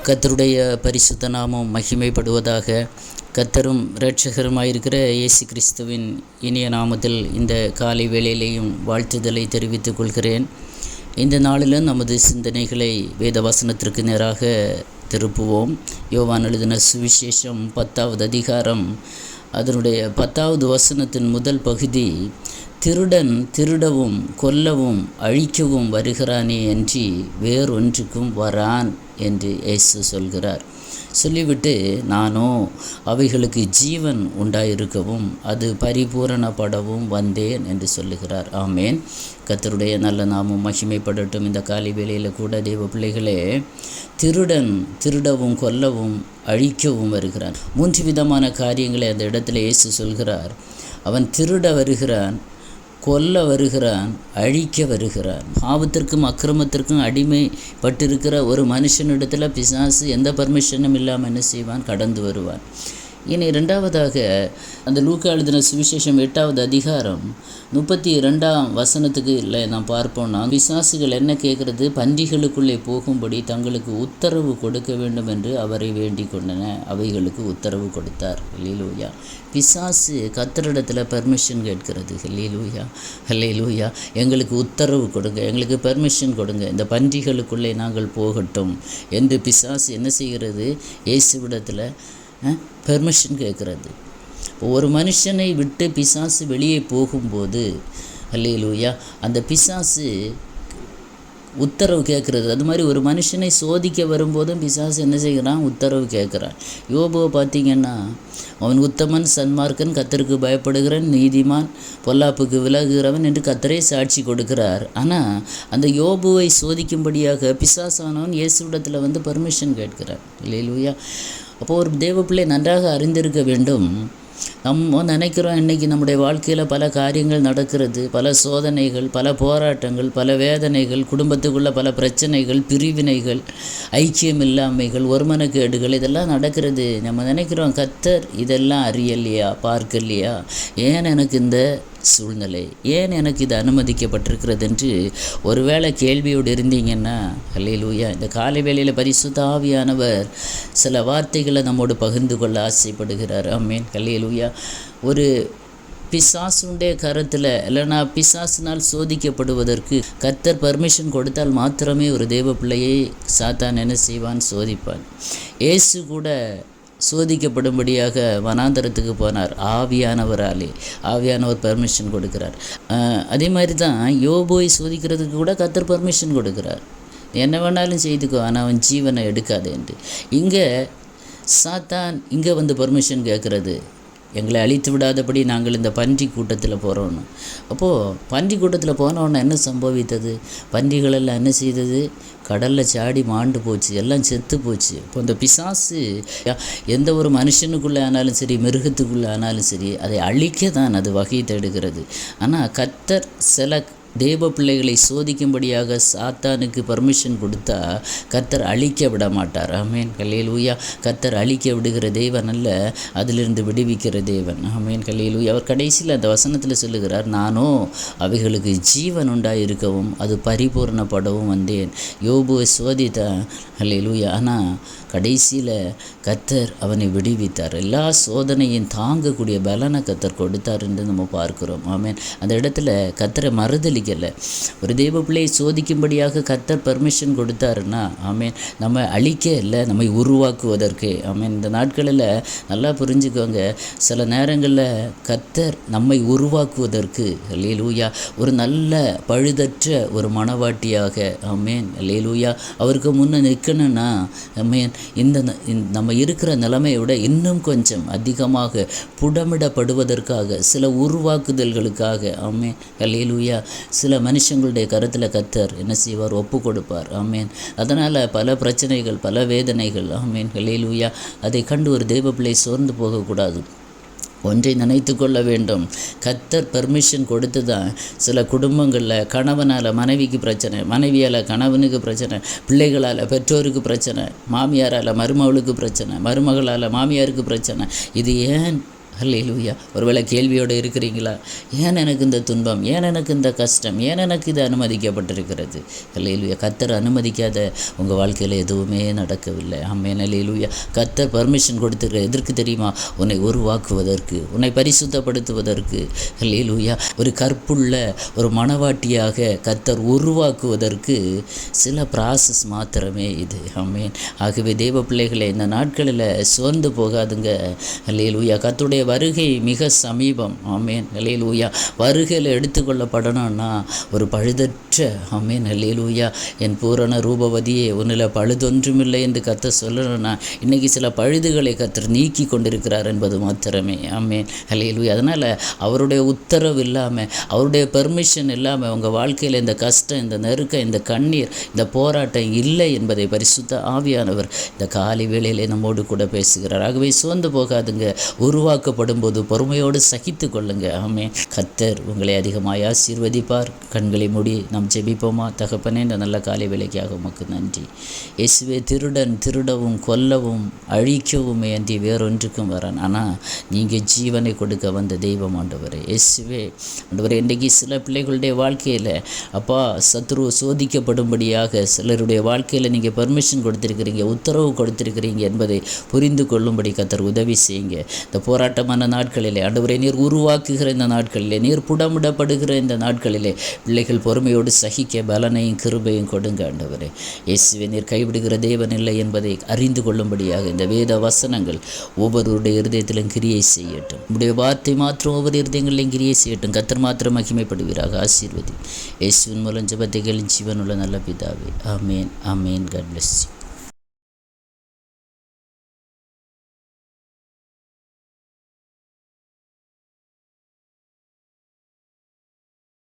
கர்த்தருடைய பரிசுத்த நாமம் மகிமைப்படுவதாக. கர்த்தரும் இரட்சகருமாயிருக்கிற இயேசு கிறிஸ்துவின் இனிய நாமத்தில் இந்த காலை வேளையிலேயும் வாழ்த்துதலை தெரிவித்துக் கொள்கிறேன். இந்த நாளிலும் நமது சிந்தனைகளை வேத வசனத்திற்கு நேராக திருப்புவோம். யோவான் எழுதின சுவிசேஷம் 10வது அதிகாரம் அதனுடைய 10வது வசனத்தின் முதல் பகுதி, திருடன் திருடவும் கொல்லவும் அழிக்கவும் வருகிறானே அன்றி வேறொன்றுக்கும் வரான் என்று இயேசு சொல்கிறார். சொல்லிவிட்டு, நானோ அவைகளுக்கு ஜீவன் உண்டாயிருக்கவும் அது பரிபூரணப்படவும் வந்தேன் என்று சொல்லுகிறார். ஆமேன். கர்த்தருடைய நல்ல நாமம் மகிமைப்படட்டும். இந்த காலை வேளையில் கூட தேவ பிள்ளைகளே, திருடன் திருடவும் கொல்லவும் அழிக்கவும் வருகிறான். 3 விதமான காரியங்களை அந்த இடத்துல இயேசு சொல்கிறார். அவன் திருட வருகிறான், கொல்ல வருகிறான், அழிக்க வருகிறான். பாவத்திற்கும் அக்கிரமத்திற்கும் அடிமைப்பட்டிருக்கிற ஒரு மனுஷனிடத்தில் பிசாசு எந்த பர்மிஷனும் இல்லாமல் என்ன செய்வான்? கடந்து வருவான். இனி 2வதாக அந்த லூக்கா எழுதின சுவிசேஷம் 8வது அதிகாரம் 32ஆம் வசனத்துக்கு இல்லை நாம் பார்ப்போம்னா, பிசாசுகள் என்ன கேட்குறது? பன்றிகளுக்குள்ளே போகும்படி தங்களுக்கு உத்தரவு கொடுக்க வேண்டும் என்று அவரை வேண்டிக் கொண்டன. அவைகளுக்கு உத்தரவு கொடுத்தார். ஹல்லேலூயா. பிசாசு கர்த்தரிடத்தில் பெர்மிஷன் கேட்கிறது. ஹல்லேலூயா, ஹல்லேலூயா. எங்களுக்கு உத்தரவு கொடுங்க, எங்களுக்கு பெர்மிஷன் கொடுங்க, இந்த பன்றிகளுக்குள்ளே நாங்கள் போகட்டும் என்று பிசாசு என்ன செய்கிறது? இயேசுவிடத்தில் பெர்மிஷன் கேட்குறது. ஒரு மனுஷனை விட்டு பிசாசு வெளியே போகும்போது, ஹல்லேலூயா, அந்த பிசாசு உத்தரவு கேட்குறது. அது மாதிரி ஒரு மனுஷனை சோதிக்க வரும்போதும் பிசாசு என்ன செய்கிறான்? உத்தரவு கேட்குறான். யோபுவை பார்த்திங்கன்னா, அவன் உத்தமன், சன்மார்க்கன், கர்த்தருக்கு பயப்படுகிறவன், நீதிமான், பொல்லாப்புக்கு விலகுகிறவன் என்று கர்த்தரே சாட்சி கொடுக்கிறார். ஆனால் அந்த யோபுவை சோதிக்கும்படியாக பிசாசானவன் இயேசுவிடத்தில் பர்மிஷன் கேட்கிறார். ஹல்லேலூயா. அப்போது ஒரு தேவ பிள்ளை நன்றாக அறிந்திருக்க வேண்டும். நம்ம நினைக்கிறோம், இன்றைக்கி நம்முடைய வாழ்க்கையில் பல காரியங்கள் நடக்கிறது, பல சோதனைகள், பல போராட்டங்கள், பல வேதனைகள், குடும்பத்துக்குள்ள பல பிரச்சனைகள், பிரிவினைகள், ஐக்கியம் இல்லாமைகள், ஒருமனக்கேடுகள், இதெல்லாம் நடக்கிறது. நம்ம நினைக்கிறோம், கர்த்தர் இதெல்லாம் அறியலையா, பார்க்கலையா? ஏன் எனக்கு இந்த சூழ்நிலை, ஏன் எனக்கு இது அனுமதிக்கப்பட்டிருக்கிறது என்று ஒருவேளை கேள்வியோடு இருந்தீங்கன்னா, ஹல்லேலூயா, இந்த காலை வேளையில் பரிசுத்த ஆவியானவர் சில வார்த்தைகளை நம்மோடு பகிர்ந்து கொள்ள ஆசைப்படுகிறார். ஆமென். ஹல்லேலூயா. ஒரு பிசாசுடைய கரத்தில் இல்லைனா பிசாசினால் சோதிக்கப்படுவதற்கு கர்த்தர் பர்மிஷன் கொடுத்தால் மாத்திரமே ஒரு தேவ பிள்ளையை சாத்தான் என்ன செய்வான்? சோதிப்பான். இயேசு கூட சோதிக்கப்படும்படியாக வனாந்தரத்துக்கு போனார். ஆவியானவராலே, ஆவியானவர் பர்மிஷன் கொடுக்கிறார். அதே மாதிரி தான் யோபுவை சோதிக்கிறதுக்கு கூட கர்த்தர் பர்மிஷன் கொடுக்கிறார். என்ன வேணாலும் செய்துக்கோ, ஆனால் அவன் ஜீவனை எடுக்காது என்று. இங்கே சாத்தான் இங்கே பர்மிஷன் கேட்குறது, எங்களை அழித்து விடாதபடி நாங்கள் இந்த பன்றி கூட்டத்தில் போகிறோன்னு. அப்போது பன்றி கூட்டத்தில் போனோன்னு என்ன சம்பவித்தது? பன்றிகளெல்லாம் என்ன செய்தது? கடலில் சாடி மாண்டு போச்சு, எல்லாம் செத்து போச்சு. இப்போ இந்த பிசாசு எந்த ஒரு மனுஷனுக்குள்ளே ஆனாலும் சரி, மிருகத்துக்குள்ளே ஆனாலும் சரி, அதை அழிக்க தான் அது வகை தேடுகிறது. ஆனால் கர்த்தர் சில தேவ பிள்ளைகளை சோதிக்கும்படியாக சாத்தானுக்கு பர்மிஷன் கொடுத்தா கர்த்தர் அழிக்க விட மாட்டார். ஆமேன். ஹல்லேலூயா. கர்த்தர் அழிக்க விடுகிற தேவன் அல்ல, அதிலிருந்து விடுவிக்கிற தேவன். ஆமேன். ஹல்லேலூயா. அவர் கடைசியில் அந்த வசனத்தில் சொல்லுகிறார், நானோ அவைகளுக்கு ஜீவன் உண்டாயிருக்கவும் அது பரிபூர்ணப்படவும் வந்தேன். யோபுவை சோதித்தான். ஹல்லேலூயா. ஆனால் கடைசியில் கர்த்தர் அவனை விடுவித்தார். எல்லா சோதனையும் தாங்கக்கூடிய பலனை கர்த்தர் கொடுத்தார் என்று நம்ம பார்க்கிறோம். ஆமேன். அந்த இடத்துல கர்த்தரை மறுதலிக்கலை. ஒரு தேவ பிள்ளையை சோதிக்கும்படியாக கர்த்தர் பர்மிஷன் கொடுத்தாருன்னா, ஆமேன், நம்ம அழிக்க இல்லை, நம்மை உருவாக்குவதற்கு. ஆமேன். இந்த நாட்களில் நல்லா புரிஞ்சுக்கோங்க, சில நேரங்களில் கர்த்தர் நம்மை உருவாக்குவதற்கு, ஹல்லேலூயா, ஒரு நல்ல பழுதற்ற ஒரு மனவாட்டியாக, ஆமேன், ஹல்லேலூயா, அவருக்கு முன்னே நிற்கணும்னா, ஆமேன், இந்த நம்ம இருக்கிற நிலைமையை விட இன்னும் கொஞ்சம் அதிகமாக புடமிடப்படுவதற்காக, சில உருவாக்குதல்களுக்காக, ஆமேன், ஹல்லேலூயா, சில மனுஷங்களுடைய கருத்தில் கர்த்தர் என்ன செய்வார்? ஒப்பு கொடுப்பார். ஆமேன். அதனால் பல பிரச்சனைகள், பல வேதனைகள், ஆமேன், ஹல்லேலூயா, அதை கண்டு ஒரு தெய்வ பிள்ளை சோர்ந்து போகக்கூடாது. ஒன்றை நினைத்து கொள்ள வேண்டும், கர்த்தர் பர்மிஷன் கொடுத்து தான் சில குடும்பங்களில் கணவனால் மனைவிக்கு பிரச்சனை, மனைவியால் கணவனுக்கு பிரச்சனை, பிள்ளைகளால் பெற்றோருக்கு பிரச்சனை, மாமியாரால் மருமகளுக்கு பிரச்சனை, மருமகளால் மாமியாருக்கு பிரச்சனை. இது ஏன்? அல்லேலூயா. ஒருவேளை கேள்வியோடு இருக்கிறீங்களா? ஏன் எனக்கு இந்த துன்பம், ஏன் எனக்கு இந்த கஷ்டம், ஏன் எனக்கு இது அனுமதிக்கப்பட்டிருக்கிறது? அல்லேலூயா. கர்த்தர் அனுமதிக்காத உங்கள் வாழ்க்கையில் எதுவுமே நடக்கவில்லை. ஆமென். அல்லேலூயா. கர்த்தர் பர்மிஷன் கொடுத்துருக்க எதற்கு தெரியுமா? உன்னை உருவாக்குவதற்கு, உன்னை பரிசுத்தப்படுத்துவதற்கு. அல்லேலூயா. ஒரு கற்புள்ள ஒரு மனவாட்டியாக கர்த்தர் உருவாக்குவதற்கு சில ப்ராசஸ் மாத்திரமே இது. ஆமென். ஆகவே தேவ பிள்ளைகளை இந்த நாட்களில் சோர்ந்து போகாதுங்க. அல்லேலூயா. கர்த்தருடைய வருகை மிக சமீபம். ஆமென். அல்லேலூயா. வருகையில் எடுத்துக்கொள்ளப்படணும்னா ஒரு பழுதற்ற, ஆமென், அல்லேலூயா, என் பூரண ரூபவதியே உன்னில் பழுதொன்றுமில்லை என்று கர்த்தர் சொல்லணும்னா இன்றைக்கி சில பழுதுகளை கர்த்தர் நீக்கி கொண்டிருக்கிறார் என்பது மாத்திரமே. ஆமென். அல்லேலூயா. அதனால் அவருடைய உத்தரவு இல்லாமல், அவருடைய பெர்மிஷன் இல்லாமல் உங்கள் வாழ்க்கையில் இந்த கஷ்டம், இந்த நெருக்கம், இந்த கண்ணீர், இந்த போராட்டம் இல்லை என்பதை பரிசுத்த ஆவியானவர் இந்த காலை வேளையிலே நம்மோடு கூட பேசுகிறார். ஆகவே சோர்ந்து போகாதுங்க. உருவாக்கப்படும் போது பொறுமையோடு சகித்து கொள்ளுங்க. ஆமென். கர்த்தர் உங்களை அதிகமாய் ஆசீர்வதிப்பார். கண்களை மூடி நாம் ஜெபிப்போமா? தகப்பனே, இந்த நல்ல காலை வேளைக்காக உமக்கு நன்றி. இயேசுவே, திருடன் திருடவும் கொல்லவும் அழிக்கவுமே அன்றி வேறொன்றுக்கும் வரான். ஆனால் நீங்கள் ஜீவனை கொடுக்க வந்த தெய்வம் ஆண்டவரே. இயேசுவே ஆண்டவரே, இன்றைக்கு சில பிள்ளைகளுடைய வாழ்க்கையில் அப்பா சத்ரு சோதிக்கப்படும்படியாக சிலருடைய வாழ்க்கையில் நீங்கள் பர்மிஷன் கொடுத்துருக்கிறீங்க, உத்தரவு கொடுத்துருக்கிறீங்க என்பதை புரிந்து கொள்ளும்படி கர்த்தர் உதவி செய்யுங்க. இந்த போராட்டமான நாட்களிலே ஆண்டவரே, நீர் உருவாக்குகிற இந்த நாட்களிலே, நீர் புடமிடப்படுகிற இந்த நாட்களிலே பிள்ளைகள் பொறுமையோடு சகிக்க பலனையும் கிருபையும் கொடுங்க ஆண்டவரே. இயேசுவே, நீர் கைவிடுகிற தேவன் இல்லை என்பதை அறிந்து கொள்ளும்படியாக இந்த வேத வசனங்கள் ஒவ்வொருவருடைய இருதயத்திலும் கிரியை செய்யட்டும். உடைய வார்த்தை மாத்திரம் ஒவ்வொரு இருதயங்களிலும் கிரியை செய்யட்டும். கர்த்தர் மாத்திரம் மகிமைப்படுவீராக. ஆசீர்வதி. இயேசுவின் மூலம் ஜெபத்தை கேளும் ஜீவனுள்ள நல்ல பிதாவே. ஆமேன். ஆமேன். God bless you.